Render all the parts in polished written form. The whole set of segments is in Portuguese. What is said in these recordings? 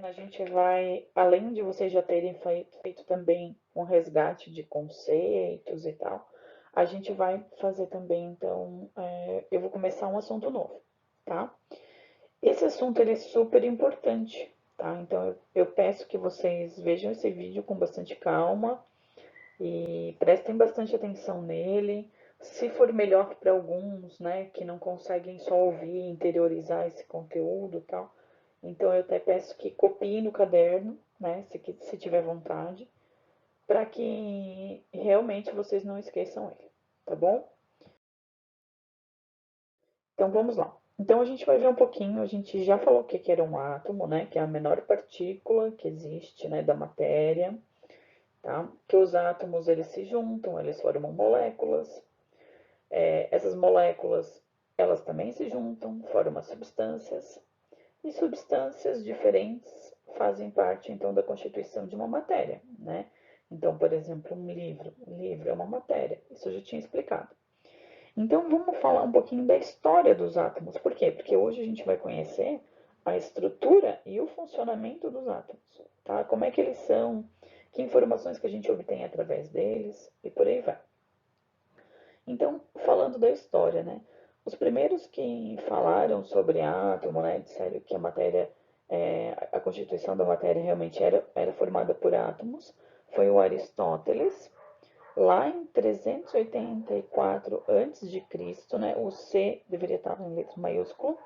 a gente vai, além de vocês já terem feito também um resgate de conceitos e tal, a gente vai fazer também, então, eu vou começar um assunto novo, tá? Esse assunto ele é super importante, tá? Então, eu peço que vocês vejam esse vídeo com bastante calma e prestem bastante atenção nele. Se for melhor para alguns, né, que não conseguem só ouvir, interiorizar esse conteúdo e tal, então eu até peço que copiem no caderno, né, se tiver vontade, para que realmente vocês não esqueçam ele, tá bom? Então vamos lá. Então a gente vai ver um pouquinho, a gente já falou o que era um átomo, né, que é a menor partícula que existe, né, da matéria, tá? Que os átomos eles se juntam, eles formam moléculas. Essas moléculas elas também se juntam, formam substâncias. E substâncias diferentes fazem parte, então, da constituição de uma matéria, né? Então, por exemplo, um livro. Um livro é uma matéria, isso eu já tinha explicado. Então, vamos falar um pouquinho da história dos átomos. Por quê? Porque hoje a gente vai conhecer a estrutura e o funcionamento dos átomos, tá? Como é que eles são, que informações que a gente obtém através deles e por aí vai. Então, falando da história, né? Os primeiros que falaram sobre átomo, né, disseram que a matéria, a constituição da matéria realmente era formada por átomos, foi o Aristóteles, lá em 384 a.C., né? O C deveria estar em letra maiúscula.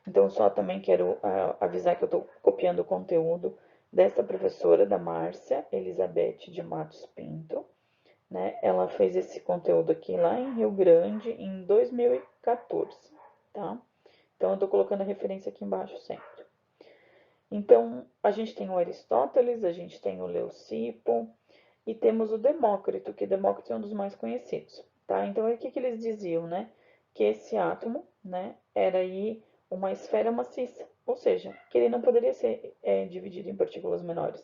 Então, só também quero avisar que eu estou copiando o conteúdo dessa professora, da Márcia Elizabeth de Matos Pinto, né? Ela fez esse conteúdo aqui lá em Rio Grande em 2014, tá? Então eu tô colocando a referência aqui embaixo sempre. Então, a gente tem o Aristóteles, a gente tem o Leucipo e temos o Demócrito, que Demócrito é um dos mais conhecidos, tá? Então, o que que eles diziam, né? Que esse átomo, né, era aí uma esfera maciça, ou seja, que ele não poderia ser dividido em partículas menores,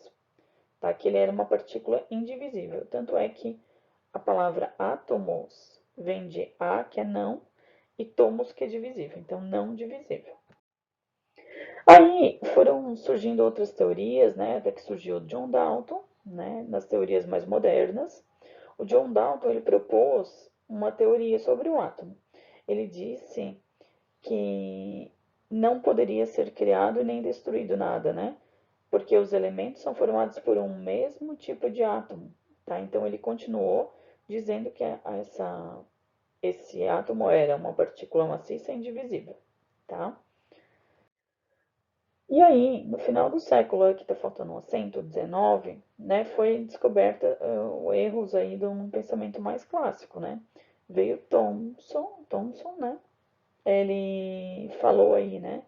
tá? Que ele era uma partícula indivisível. Tanto é que a palavra átomos vem de a, que é não, e tomos, que é divisível. Então, não divisível. Aí foram surgindo outras teorias, né? Até que surgiu o John Dalton, né? Nas teorias mais modernas. O John Dalton ele propôs uma teoria sobre o átomo. Ele disse que não poderia ser criado nem destruído nada, né? Porque os elementos são formados por um mesmo tipo de átomo, tá? Então ele continuou dizendo que esse átomo era uma partícula maciça e indivisível, tá? E aí, no final do século, aqui está faltando um acento, 19, né, foi descoberta erros aí de um pensamento mais clássico, né? Veio Thomson, né? Ele falou aí, né,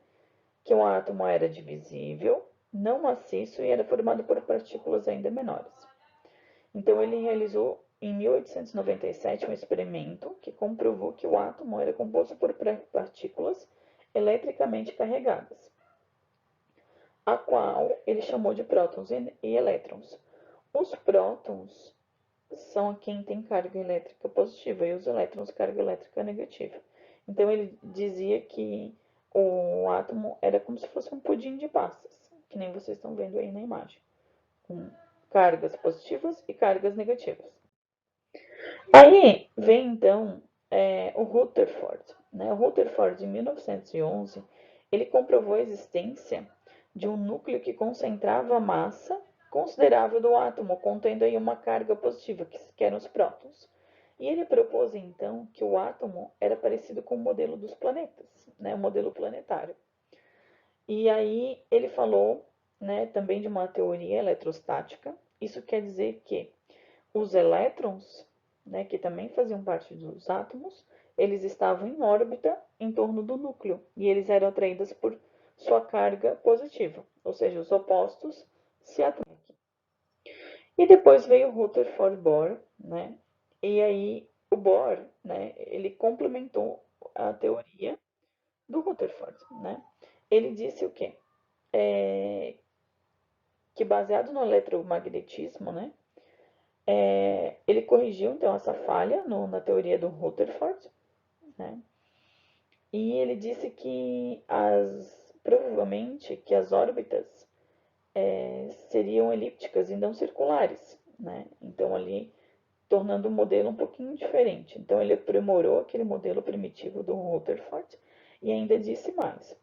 que o átomo era divisível, não maciço e era formado por partículas ainda menores. Então ele realizou em 1897 um experimento que comprovou que o átomo era composto por partículas eletricamente carregadas, a qual ele chamou de prótons e elétrons. Os prótons são quem tem carga elétrica positiva e os elétrons carga elétrica negativa. Então ele dizia que o átomo era como se fosse um pudim de passas, que nem vocês estão vendo aí na imagem, com cargas positivas e cargas negativas. Aí vem então o Rutherford. Né? O Rutherford, em 1911, ele comprovou a existência de um núcleo que concentrava a massa considerável do átomo, contendo aí uma carga positiva, que eram os prótons. E ele propôs então que o átomo era parecido com o modelo dos planetas, né? O modelo planetário. E aí ele falou, né, também de uma teoria eletrostática. Isso quer dizer que os elétrons, né, que também faziam parte dos átomos, eles estavam em órbita em torno do núcleo e eles eram atraídos por sua carga positiva, ou seja, os opostos se atraem. E depois veio Rutherford Bohr, né? E aí o Bohr, né, ele complementou a teoria do Rutherford, né? Ele disse o quê? Que baseado no eletromagnetismo, né, ele corrigiu então essa falha na teoria do Rutherford, né? E ele disse que provavelmente que as órbitas seriam elípticas e não circulares, né? Então, ali, tornando o modelo um pouquinho diferente. Então, ele aprimorou aquele modelo primitivo do Rutherford e ainda disse mais,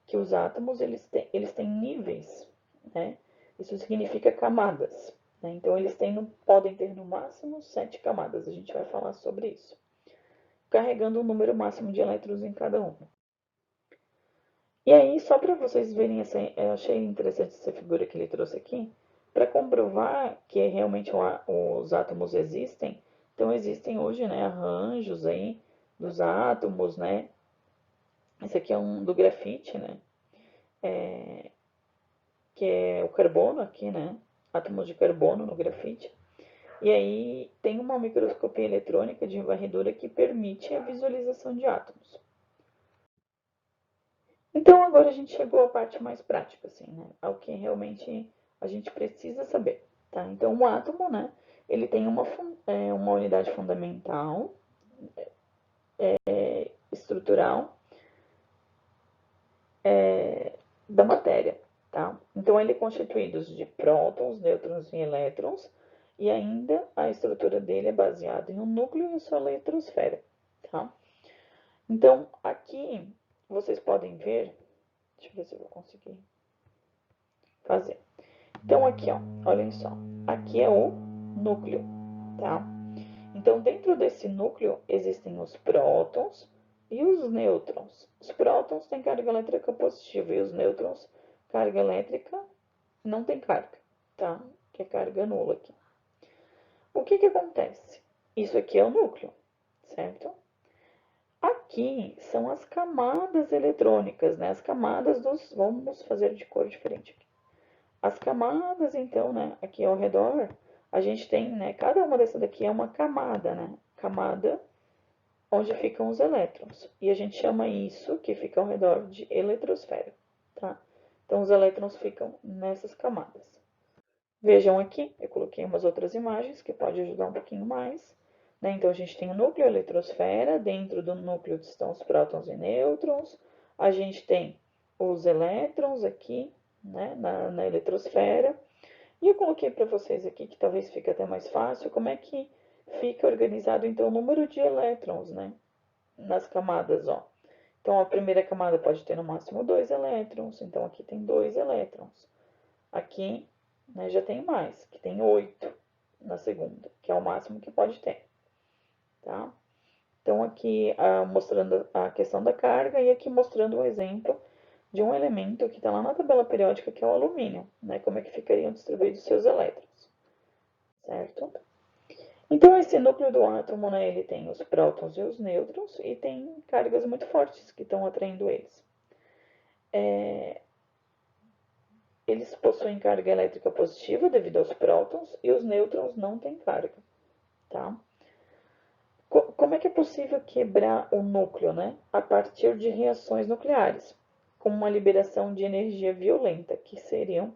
que os átomos eles têm níveis, né? Isso significa camadas, né? Então, podem ter no máximo 7 camadas, a gente vai falar sobre isso, carregando um número máximo de elétrons em cada uma. E aí, só para vocês verem, eu achei interessante essa figura que ele trouxe aqui, para comprovar que realmente os átomos existem. Então, existem hoje, né, arranjos aí dos átomos, né? Esse aqui é um do grafite, né? Que é o carbono aqui, né? Átomos de carbono no grafite. E aí tem uma microscopia eletrônica de varredura que permite a visualização de átomos. Então agora a gente chegou à parte mais prática, assim, né? Ao que realmente a gente precisa saber, tá? Então o átomo, né? Ele tem uma unidade fundamental, estrutural, da matéria, tá? Então ele é constituído de prótons, nêutrons e elétrons, e ainda a estrutura dele é baseada em um núcleo e sua eletrosfera, tá? Então aqui vocês podem ver, deixa eu ver se eu vou conseguir fazer. Então aqui, ó, olhem só, aqui é o núcleo, tá? Então dentro desse núcleo existem os prótons e os nêutrons. Os prótons têm carga elétrica positiva e os nêutrons, carga elétrica, não tem carga, tá? Que é carga nula aqui. O que que acontece? Isso aqui é o núcleo, certo? Aqui são as camadas eletrônicas, né? As camadas dos... Vamos fazer de cor diferente aqui. As camadas, então, né? Aqui ao redor, a gente tem, né? Cada uma dessas daqui é uma camada, né? Camada onde ficam os elétrons. E a gente chama isso, que fica ao redor, de eletrosfera, tá? Então, os elétrons ficam nessas camadas. Vejam aqui, eu coloquei umas outras imagens que pode ajudar um pouquinho mais, né? Então, a gente tem o núcleo, a eletrosfera, dentro do núcleo estão os prótons e nêutrons, a gente tem os elétrons aqui, né? na eletrosfera, e eu coloquei para vocês aqui, que talvez fique até mais fácil, como é que fica organizado, então, o número de elétrons, né? Nas camadas, ó. Então, a primeira camada pode ter no máximo 2 elétrons, então aqui tem 2 elétrons. Aqui, né, já tem mais, que tem 8 na segunda, que é o máximo que pode ter, tá? Então, aqui mostrando a questão da carga e aqui mostrando um exemplo de um elemento que está lá na tabela periódica, que é o alumínio, né? Como é que ficariam distribuídos seus elétrons, certo? Então, esse núcleo do átomo, né, ele tem os prótons e os nêutrons e tem cargas muito fortes que estão atraindo eles. Eles possuem carga elétrica positiva devido aos prótons e os nêutrons não têm carga, tá? Como é que é possível quebrar o núcleo, né? A partir de reações nucleares, com uma liberação de energia violenta, que seria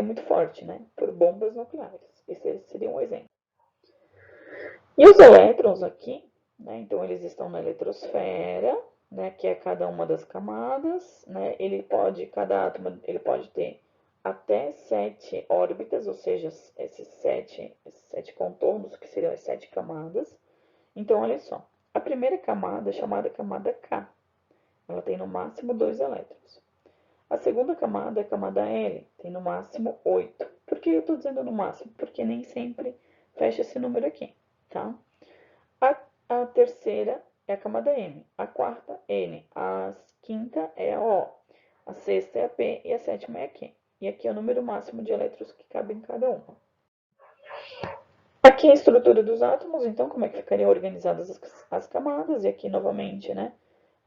muito forte, né? Por bombas nucleares. Esse seria um exemplo. E os elétrons aqui, né? Então eles estão na eletrosfera, né? Que é cada uma das camadas, né? Cada átomo, ele pode ter até 7 órbitas, ou seja, esses sete contornos, que seriam as 7 camadas. Então, olha só, a primeira camada é chamada camada K. Ela tem no máximo 2 elétrons. A segunda camada é a camada L, tem no máximo 8. Por que eu estou dizendo no máximo? Porque nem sempre fecha esse número aqui, tá? A terceira é a camada M, a quarta N, a quinta é a O, a sexta é a P e a sétima é a Q. E aqui é o número máximo de elétrons que cabe em cada uma. Aqui é a estrutura dos átomos, então como é que ficariam organizadas as camadas, e aqui novamente, né,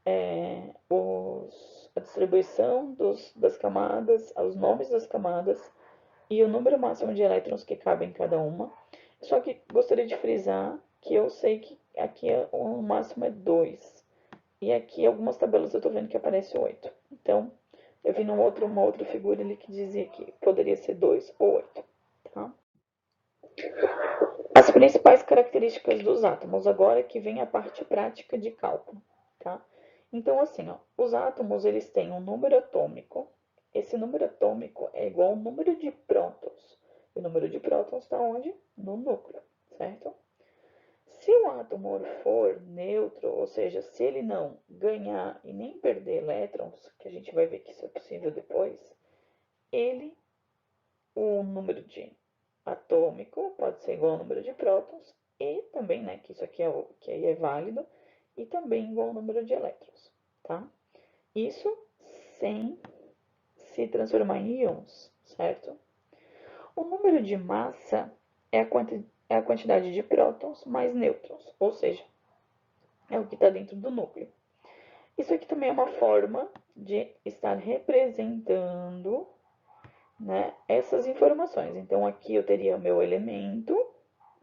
a distribuição das camadas, os nomes das camadas e o número máximo de elétrons que cabem em cada uma. Só que gostaria de frisar que eu sei que aqui o máximo é 2. E aqui algumas tabelas eu estou vendo que aparece 8. Então, eu vi uma outra figura ali que dizia que poderia ser 2 ou 8. Tá? As principais características dos átomos, agora que vem a parte prática de cálculo. Tá? Então, assim, ó, os átomos eles têm um número atômico esse número atômico é igual ao número de prótons. O número de prótons está onde? No núcleo, certo? Se o átomo for neutro, ou seja, se ele não ganhar e nem perder elétrons, que a gente vai ver que isso é possível depois, o número de atômico pode ser igual ao número de prótons e também, né, que isso aqui é que aí é válido, e também igual ao número de elétrons, tá? Isso sem se transformar em íons, certo? O número de massa é a quantidade de prótons mais nêutrons, ou seja, é o que está dentro do núcleo. Isso aqui também é uma forma de estar representando, né, essas informações. Então, aqui eu teria o meu elemento,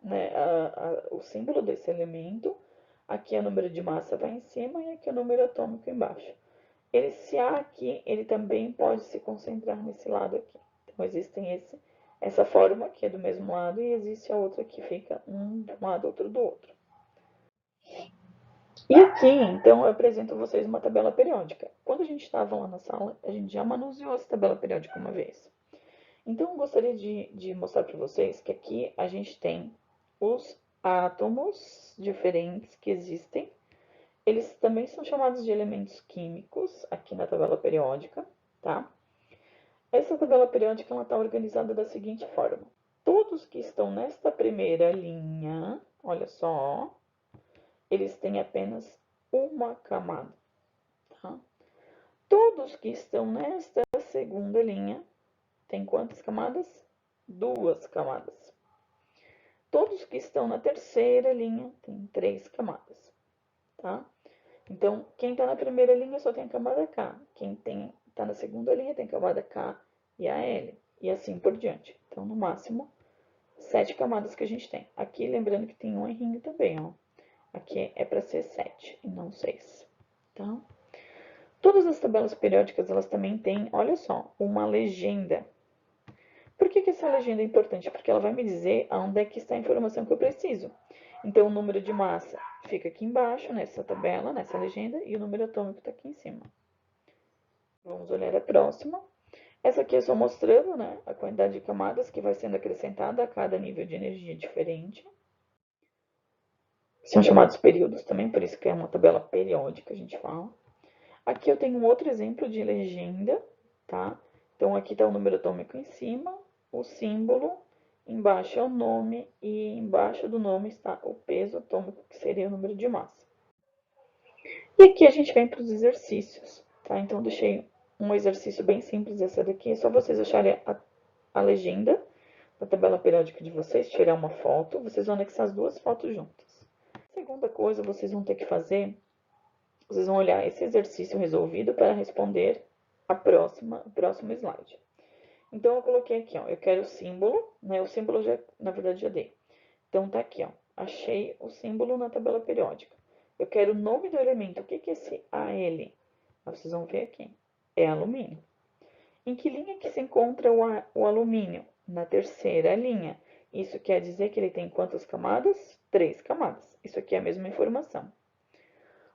né, o símbolo desse elemento, aqui é o número de massa vai em cima e aqui é o número atômico embaixo. Esse A aqui, ele também pode se concentrar nesse lado aqui. Então, existem essa forma que é do mesmo lado e existe a outra que fica um de um lado, outro do outro. E aqui, então, eu apresento a vocês uma tabela periódica. Quando a gente estava lá na sala, a gente já manuseou essa tabela periódica uma vez. Então, eu gostaria de mostrar para vocês que aqui a gente tem os átomos diferentes que existem. Eles também são chamados de elementos químicos aqui na tabela periódica, tá? Essa tabela periódica está organizada da seguinte forma. Todos que estão nesta primeira linha, olha só, eles têm apenas uma camada, tá? Todos que estão nesta segunda linha têm quantas camadas? Duas camadas. Todos que estão na terceira linha têm 3 camadas, tá? Então, quem está na primeira linha só tem a camada K. Quem está na segunda linha tem a camada K e a L. E assim por diante. Então, no máximo, 7 camadas que a gente tem. Aqui, lembrando que tem um errinho também, ó. Aqui é para ser 7 e não 6. Tá? Todas as tabelas periódicas, elas também têm, olha só, uma legenda. Por que essa legenda é importante? Porque ela vai me dizer aonde é que está a informação que eu preciso. Então, o número de massa fica aqui embaixo, nessa tabela, nessa legenda, e o número atômico está aqui em cima. Vamos olhar a próxima. Essa aqui é só mostrando, né, a quantidade de camadas que vai sendo acrescentada a cada nível de energia diferente. São chamados períodos também, por isso que é uma tabela periódica, a gente fala. Aqui eu tenho um outro exemplo de legenda, tá? Então, aqui está o número atômico em cima, o símbolo, embaixo é o nome e embaixo do nome está o peso atômico, que seria o número de massa. E aqui a gente vem para os exercícios, tá? Então, deixei um exercício bem simples, essa daqui, é só vocês acharem a legenda da tabela periódica de vocês, tirar uma foto, vocês vão anexar as duas fotos juntas. Segunda coisa, vocês vão ter que fazer, vocês vão olhar esse exercício resolvido para responder o próximo slide. Então, eu coloquei aqui, ó, eu quero o símbolo, né? O símbolo, na verdade, já dei. Então, tá aqui, ó, achei o símbolo na tabela periódica. Eu quero o nome do elemento. O que é esse AL? Vocês vão ver aqui. É alumínio. Em que linha que se encontra o alumínio? Na terceira linha. Isso quer dizer que ele tem quantas camadas? 3 camadas. Isso aqui é a mesma informação.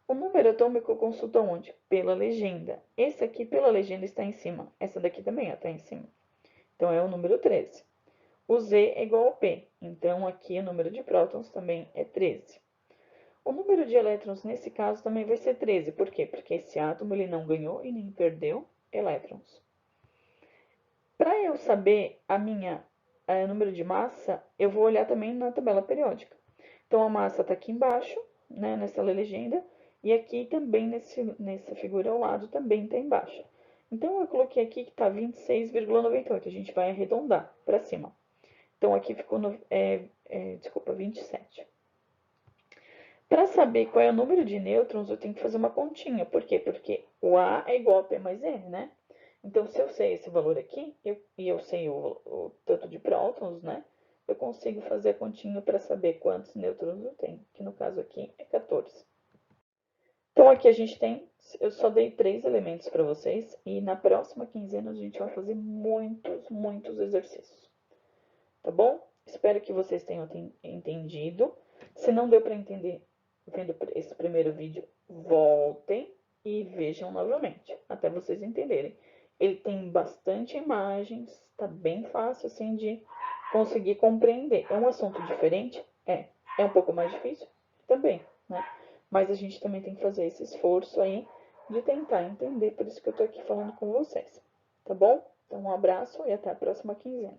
O número atômico eu consulto onde? Pela legenda. Esse aqui, pela legenda, está em cima. Essa daqui também está em cima. Então, é o número 13. O Z é igual ao P. Então, aqui o número de prótons também é 13. O número de elétrons, nesse caso, também vai ser 13. Por quê? Porque esse átomo ele não ganhou e nem perdeu elétrons. Para eu saber o número de massa, eu vou olhar também na tabela periódica. Então, a massa está aqui embaixo, né, nessa legenda, e aqui também, nessa figura ao lado, também está embaixo. Então, eu coloquei aqui que está 26,98. A gente vai arredondar para cima. Então, aqui ficou, desculpa, 27. Para saber qual é o número de nêutrons, eu tenho que fazer uma continha. Por quê? Porque o A é igual a P mais N, né? Então, se eu sei esse valor aqui, e eu sei o tanto de prótons, né? Eu consigo fazer a continha para saber quantos nêutrons eu tenho, que no caso aqui é 14. Então, aqui a gente tem, eu só dei 3 elementos para vocês, e na próxima quinzena a gente vai fazer muitos exercícios. Tá bom? Espero que vocês tenham entendido. Se não deu para entender vendo esse primeiro vídeo, voltem e vejam novamente, até vocês entenderem. ele tem bastante imagens, tá bem fácil assim de conseguir compreender. É um assunto diferente? É um pouco mais difícil? Também, né? Mas a gente também tem que fazer esse esforço aí de tentar entender, por isso que eu tô aqui falando com vocês, tá bom? Então, um abraço e até a próxima quinzena.